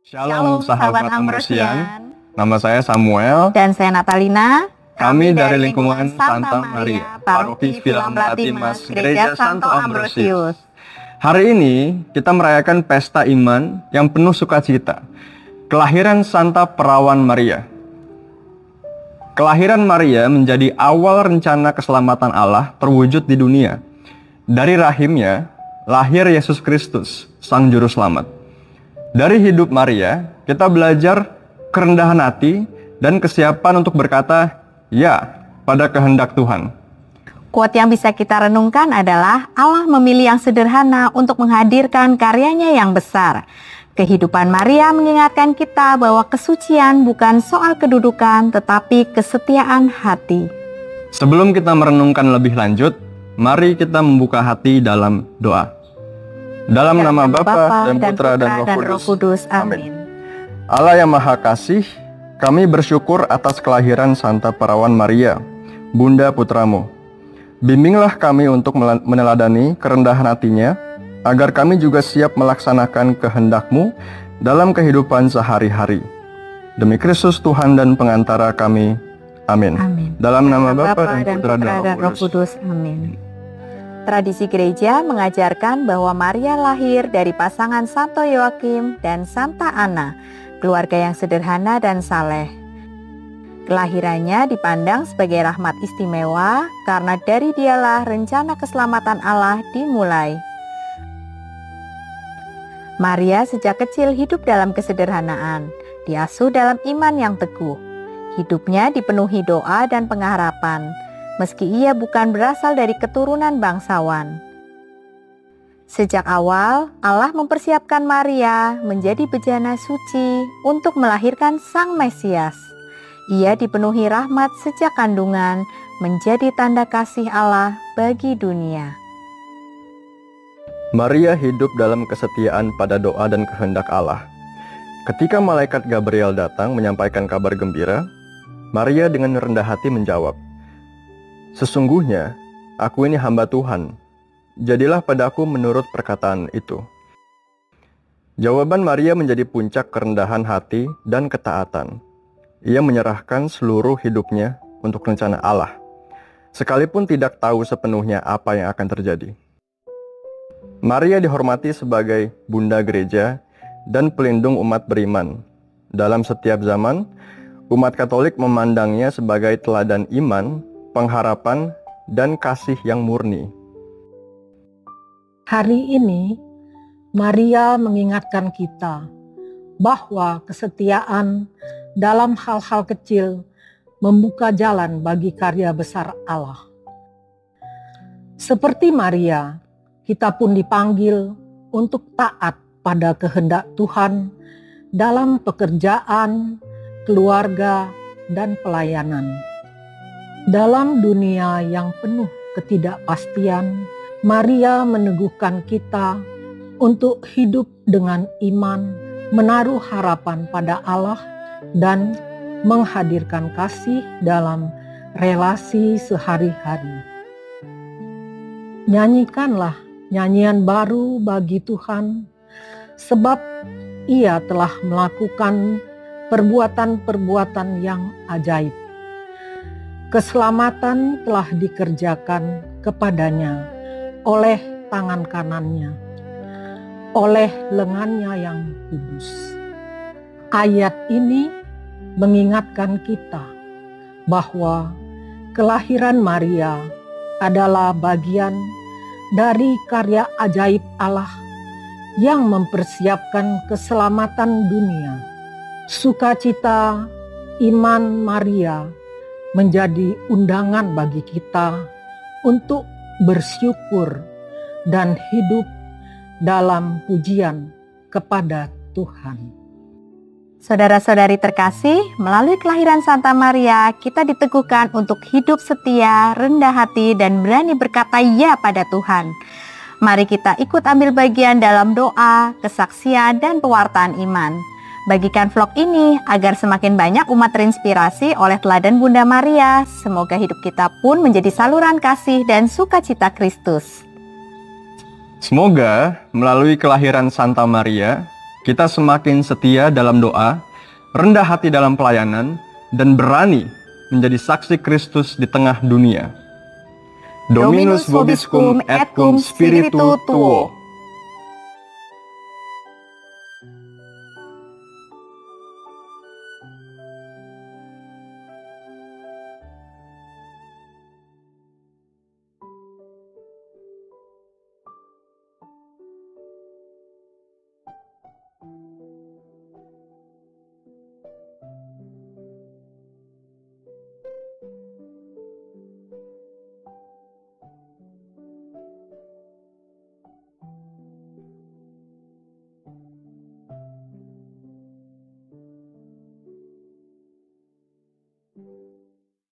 Shalom sahabat Ambrosian. Nama saya Samuel. Dan saya Natalina. Kami dari lingkungan Santa Maria, Paroki Villa Melatimas, Gereja Santo Ambrosius. Hari ini kita merayakan pesta iman yang penuh sukacita. Kelahiran Santa Perawan Maria. Kelahiran Maria menjadi awal rencana keselamatan Allah terwujud di dunia. Dari rahimnya lahir Yesus Kristus, Sang Juru Selamat. Dari hidup Maria, kita belajar kerendahan hati dan kesiapan untuk berkata ya pada kehendak Tuhan. Quote yang bisa kita renungkan adalah Allah memilih yang sederhana untuk menghadirkan karyanya yang besar. Kehidupan Maria mengingatkan kita bahwa kesucian bukan soal kedudukan tetapi kesetiaan hati. Sebelum kita merenungkan lebih lanjut, mari kita membuka hati dalam doa. Dalam nama Bapa dan Putra dan Roh Kudus. Amin. Allah yang Maha Kasih, kami bersyukur atas kelahiran Santa Perawan Maria, Bunda Putramu. Bimbinglah kami untuk meneladani kerendahan hatinya, agar kami juga siap melaksanakan kehendak-Mu dalam kehidupan sehari-hari. Demi Kristus Tuhan dan pengantara kami. Amin. Amin. Dalam nama Bapa dan Putra dan Roh Kudus. Amin. Tradisi gereja mengajarkan bahwa Maria lahir dari pasangan Santo Yoakim dan Santa Ana, keluarga yang sederhana dan saleh. Kelahirannya dipandang sebagai rahmat istimewa karena dari dialah rencana keselamatan Allah dimulai. Maria sejak kecil hidup dalam kesederhanaan, diasuh dalam iman yang teguh. Hidupnya dipenuhi doa dan pengharapan, meski ia bukan berasal dari keturunan bangsawan. Sejak awal, Allah mempersiapkan Maria menjadi bejana suci untuk melahirkan Sang Mesias. Ia dipenuhi rahmat sejak kandungan, menjadi tanda kasih Allah bagi dunia. Maria hidup dalam kesetiaan pada doa dan kehendak Allah. Ketika malaikat Gabriel datang menyampaikan kabar gembira, Maria dengan rendah hati menjawab, "Sesungguhnya, aku ini hamba Tuhan. Jadilah padaku menurut perkataan itu." Jawaban Maria menjadi puncak kerendahan hati dan ketaatan. Ia menyerahkan seluruh hidupnya untuk rencana Allah, sekalipun tidak tahu sepenuhnya apa yang akan terjadi. Maria dihormati sebagai Bunda Gereja dan pelindung umat beriman. Dalam setiap zaman, umat Katolik memandangnya sebagai teladan iman, pengharapan, dan kasih yang murni. Hari ini, Maria mengingatkan kita bahwa kesetiaan dalam hal-hal kecil membuka jalan bagi karya besar Allah. Seperti Maria, kita pun dipanggil untuk taat pada kehendak Tuhan dalam pekerjaan, keluarga, dan pelayanan. Dalam dunia yang penuh ketidakpastian, Maria meneguhkan kita untuk hidup dengan iman, menaruh harapan pada Allah, dan menghadirkan kasih dalam relasi sehari-hari. Nyanyikanlah nyanyian baru bagi Tuhan, sebab Ia telah melakukan perbuatan-perbuatan yang ajaib. Keselamatan telah dikerjakan kepadanya oleh tangan kanannya, oleh lengannya yang kudus. Ayat ini mengingatkan kita bahwa kelahiran Maria adalah bagian dari karya ajaib Allah yang mempersiapkan keselamatan dunia. Sukacita iman Maria menjadi undangan bagi kita untuk bersyukur dan hidup dalam pujian kepada Tuhan. Saudara-saudari terkasih, melalui kelahiran Santa Maria, kita diteguhkan untuk hidup setia, rendah hati, dan berani berkata ya pada Tuhan. Mari kita ikut ambil bagian dalam doa, kesaksian, dan pewartaan iman. Bagikan vlog ini agar semakin banyak umat terinspirasi oleh teladan Bunda Maria. Semoga hidup kita pun menjadi saluran kasih dan sukacita Kristus. Semoga melalui kelahiran Santa Maria, kita semakin setia dalam doa, rendah hati dalam pelayanan, dan berani menjadi saksi Kristus di tengah dunia. Dominus vobiscum et cum spiritu tuo.